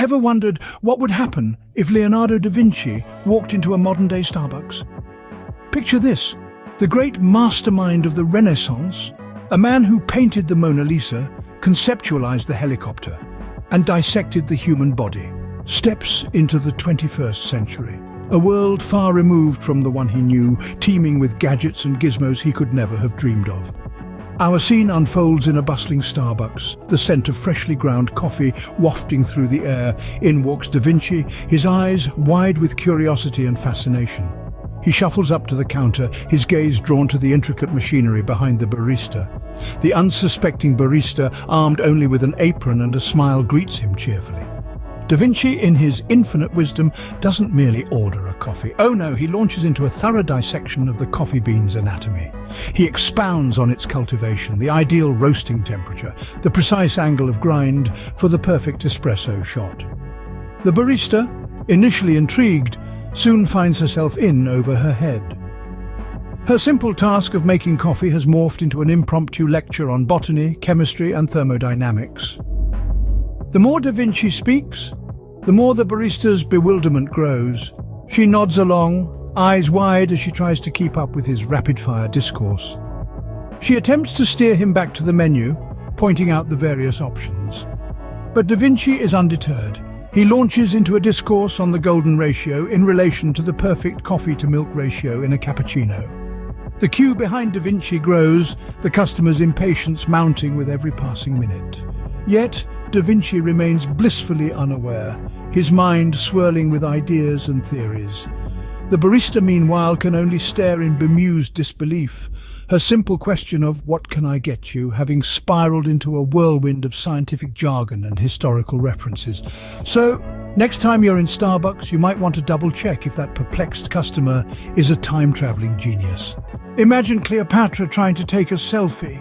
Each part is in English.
Ever wondered what would happen if Leonardo da Vinci walked into a modern-day Starbucks? Picture this, the great mastermind of the Renaissance, a man who painted the Mona Lisa, conceptualized the helicopter, and dissected the human body, steps into the 21st century. A world far removed from the one he knew, teeming with gadgets and gizmos he could never have dreamed of. Our scene unfolds in a bustling Starbucks, the scent of freshly ground coffee wafting through the air. In walks Da Vinci, his eyes wide with curiosity and fascination. He shuffles up to the counter, his gaze drawn to the intricate machinery behind the barista. The unsuspecting barista, armed only with an apron and a smile, greets him cheerfully. Da Vinci, in his infinite wisdom, doesn't merely order a coffee. Oh no, he launches into a thorough dissection of the coffee bean's anatomy. He expounds on its cultivation, the ideal roasting temperature, the precise angle of grind for the perfect espresso shot. The barista, initially intrigued, soon finds herself in over her head. Her simple task of making coffee has morphed into an impromptu lecture on botany, chemistry, and thermodynamics. The more Da Vinci speaks, the more the barista's bewilderment grows. She nods along, eyes wide as she tries to keep up with his rapid-fire discourse. She attempts to steer him back to the menu, pointing out the various options. But Da Vinci is undeterred. He launches into a discourse on the golden ratio in relation to the perfect coffee-to-milk ratio in a cappuccino. The queue behind Da Vinci grows, the customer's impatience mounting with every passing minute. Yet, Da Vinci remains blissfully unaware, his mind swirling with ideas and theories. The barista, meanwhile, can only stare in bemused disbelief, her simple question of "what can I get you?" having spiraled into a whirlwind of scientific jargon and historical references. So, next time you're in Starbucks, you might want to double-check if that perplexed customer is a time-traveling genius. Imagine Cleopatra trying to take a selfie.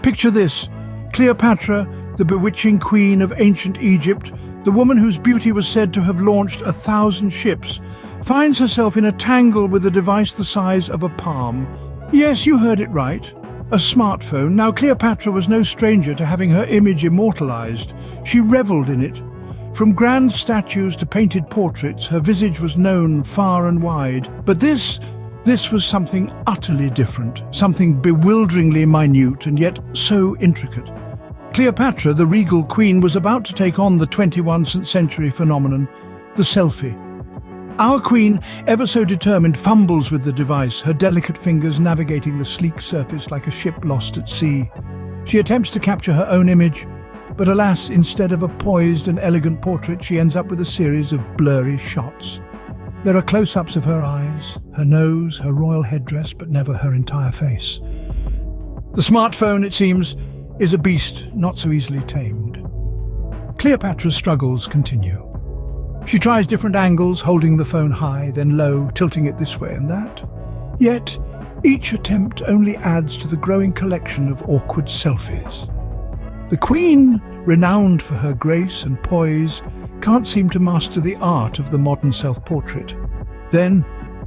Picture this, Cleopatra, the bewitching queen of ancient Egypt, the woman whose beauty was said to have launched 1,000 ships, finds herself in a tangle with a device the size of a palm. Yes, you heard it right, a smartphone. Now Cleopatra was no stranger to having her image immortalized. She reveled in it. From grand statues to painted portraits, her visage was known far and wide. But this was something utterly different, something bewilderingly minute and yet so intricate. Cleopatra, the regal queen, was about to take on the 21st century phenomenon, the selfie. Our queen, ever so determined, fumbles with the device, her delicate fingers navigating the sleek surface like a ship lost at sea. She attempts to capture her own image, but alas, instead of a poised and elegant portrait, she ends up with a series of blurry shots. There are close-ups of her eyes, her nose, her royal headdress, but never her entire face. The smartphone, it seems, is a beast not so easily tamed. Cleopatra's struggles continue. She tries different angles, holding the phone high, then low, tilting it this way and that. Yet, each attempt only adds to the growing collection of awkward selfies. The queen, renowned for her grace and poise, can't seem to master the art of the modern self-portrait. Then,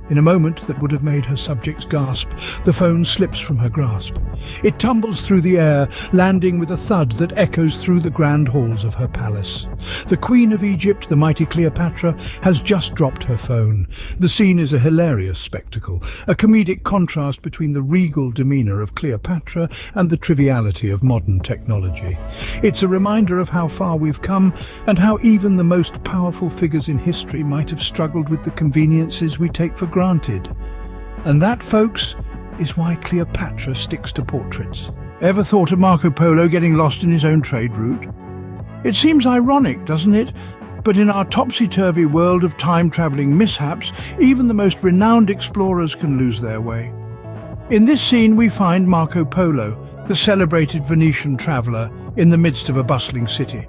in a moment that would have made her subjects gasp, the phone slips from her grasp. It tumbles through the air, landing with a thud that echoes through the grand halls of her palace. The Queen of Egypt, the mighty Cleopatra, has just dropped her phone. The scene is a hilarious spectacle, a comedic contrast between the regal demeanor of Cleopatra and the triviality of modern technology. It's a reminder of how far we've come and how even the most powerful figures in history might have struggled with the conveniences we take for granted. And that, folks, is why Cleopatra sticks to portraits. Ever thought of Marco Polo getting lost in his own trade route? It seems ironic, doesn't it? But in our topsy-turvy world of time-travelling mishaps, even the most renowned explorers can lose their way. In this scene we find Marco Polo, the celebrated Venetian traveller, in the midst of a bustling city.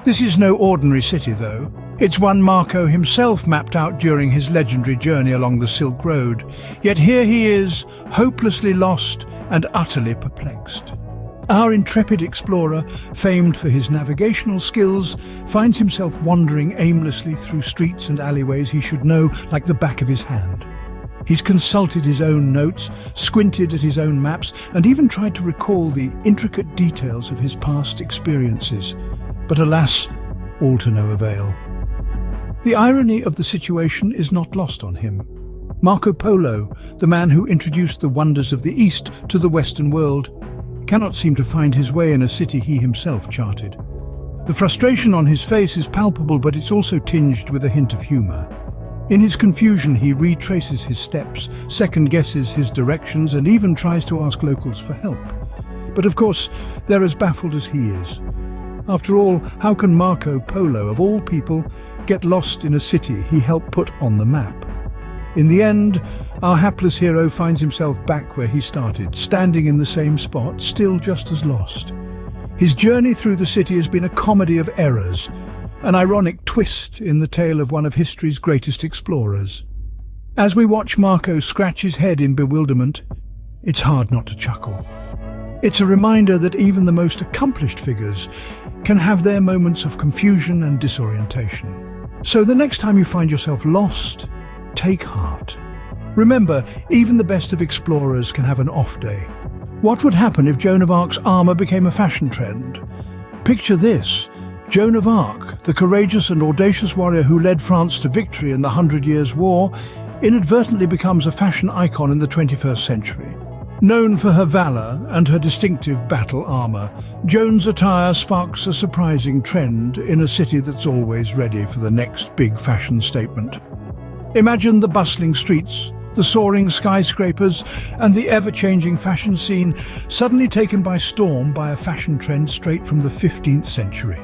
This is no ordinary city, though. It's one Marco himself mapped out during his legendary journey along the Silk Road. Yet here he is, hopelessly lost and utterly perplexed. Our intrepid explorer, famed for his navigational skills, finds himself wandering aimlessly through streets and alleyways he should know like the back of his hand. He's consulted his own notes, squinted at his own maps, and even tried to recall the intricate details of his past experiences. But alas, all to no avail. The irony of the situation is not lost on him. Marco Polo, the man who introduced the wonders of the East to the Western world, cannot seem to find his way in a city he himself charted. The frustration on his face is palpable, but it's also tinged with a hint of humour. In his confusion, he retraces his steps, second-guesses his directions, and even tries to ask locals for help. But of course, they're as baffled as he is. After all, how can Marco Polo, of all people, get lost in a city he helped put on the map? In the end, our hapless hero finds himself back where he started, standing in the same spot, still just as lost. His journey through the city has been a comedy of errors, an ironic twist in the tale of one of history's greatest explorers. As we watch Marco scratch his head in bewilderment, it's hard not to chuckle. It's a reminder that even the most accomplished figures can have their moments of confusion and disorientation. So the next time you find yourself lost, take heart. Remember, even the best of explorers can have an off day. What would happen if Joan of Arc's armour became a fashion trend? Picture this: Joan of Arc, the courageous and audacious warrior who led France to victory in the 100 Years' War, inadvertently becomes a fashion icon in the 21st century. Known for her valour and her distinctive battle armour, Joan's attire sparks a surprising trend in a city that's always ready for the next big fashion statement. Imagine the bustling streets, the soaring skyscrapers, and the ever-changing fashion scene suddenly taken by storm by a fashion trend straight from the 15th century.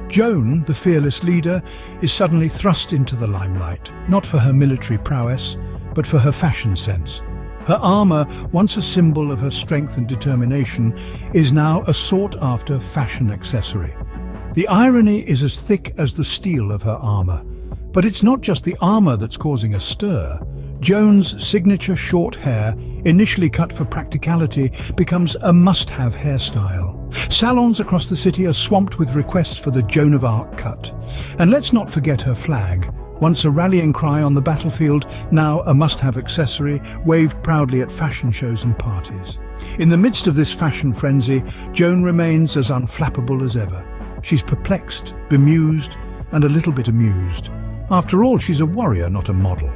Joan, the fearless leader, is suddenly thrust into the limelight, not for her military prowess, but for her fashion sense. Her armour, once a symbol of her strength and determination, is now a sought-after fashion accessory. The irony is as thick as the steel of her armour. But it's not just the armour that's causing a stir. Joan's signature short hair, initially cut for practicality, becomes a must-have hairstyle. Salons across the city are swamped with requests for the Joan of Arc cut. And let's not forget her flag. Once a rallying cry on the battlefield, now a must-have accessory, waved proudly at fashion shows and parties. In the midst of this fashion frenzy, Joan remains as unflappable as ever. She's perplexed, bemused, and a little bit amused. After all, she's a warrior, not a model.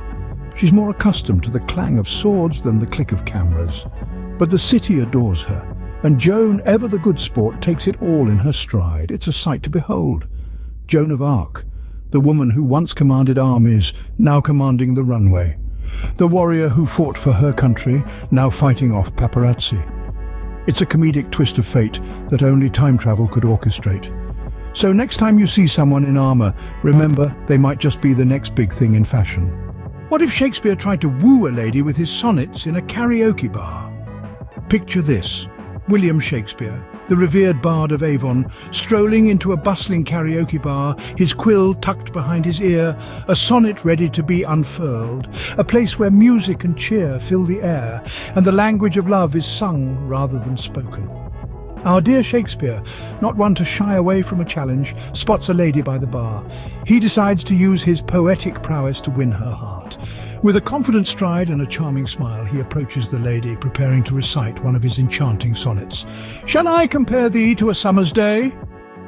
She's more accustomed to the clang of swords than the click of cameras. But the city adores her, and Joan, ever the good sport, takes it all in her stride. It's a sight to behold. Joan of Arc, the woman who once commanded armies, now commanding the runway. The warrior who fought for her country, now fighting off paparazzi. It's a comedic twist of fate that only time travel could orchestrate. So next time you see someone in armour, remember they might just be the next big thing in fashion. What if Shakespeare tried to woo a lady with his sonnets in a karaoke bar? Picture this: William Shakespeare, the revered bard of Avon, strolling into a bustling karaoke bar, his quill tucked behind his ear, a sonnet ready to be unfurled, a place where music and cheer fill the air, and the language of love is sung rather than spoken. Our dear Shakespeare, not one to shy away from a challenge, spots a lady by the bar. He decides to use his poetic prowess to win her heart. With a confident stride and a charming smile, he approaches the lady, preparing to recite one of his enchanting sonnets. "Shall I compare thee to a summer's day?"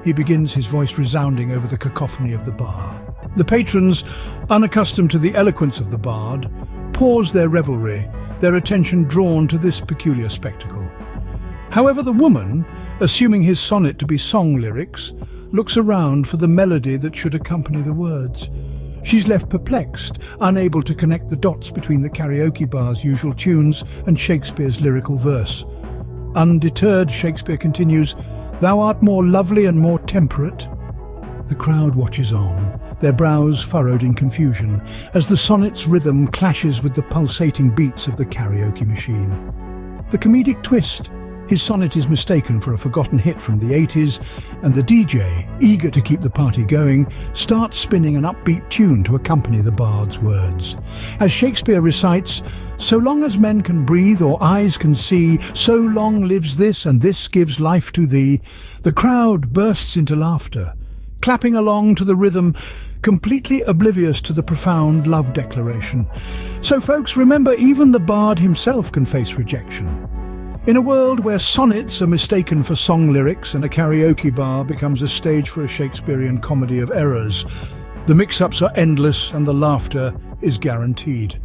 He begins, his voice resounding over the cacophony of the bar. The patrons, unaccustomed to the eloquence of the bard, pause their revelry, their attention drawn to this peculiar spectacle. However, the woman, assuming his sonnet to be song lyrics, looks around for the melody that should accompany the words. She's left perplexed, unable to connect the dots between the karaoke bar's usual tunes and Shakespeare's lyrical verse. Undeterred, Shakespeare continues, "Thou art more lovely and more temperate." The crowd watches on, their brows furrowed in confusion, as the sonnet's rhythm clashes with the pulsating beats of the karaoke machine. The comedic twist: his sonnet is mistaken for a forgotten hit from the 80s, and the DJ, eager to keep the party going, starts spinning an upbeat tune to accompany the bard's words. As Shakespeare recites, "So long as men can breathe or eyes can see, so long lives this and this gives life to thee," the crowd bursts into laughter, clapping along to the rhythm, completely oblivious to the profound love declaration. So folks, remember, even the bard himself can face rejection. In a world where sonnets are mistaken for song lyrics and a karaoke bar becomes a stage for a Shakespearean comedy of errors, the mix-ups are endless and the laughter is guaranteed.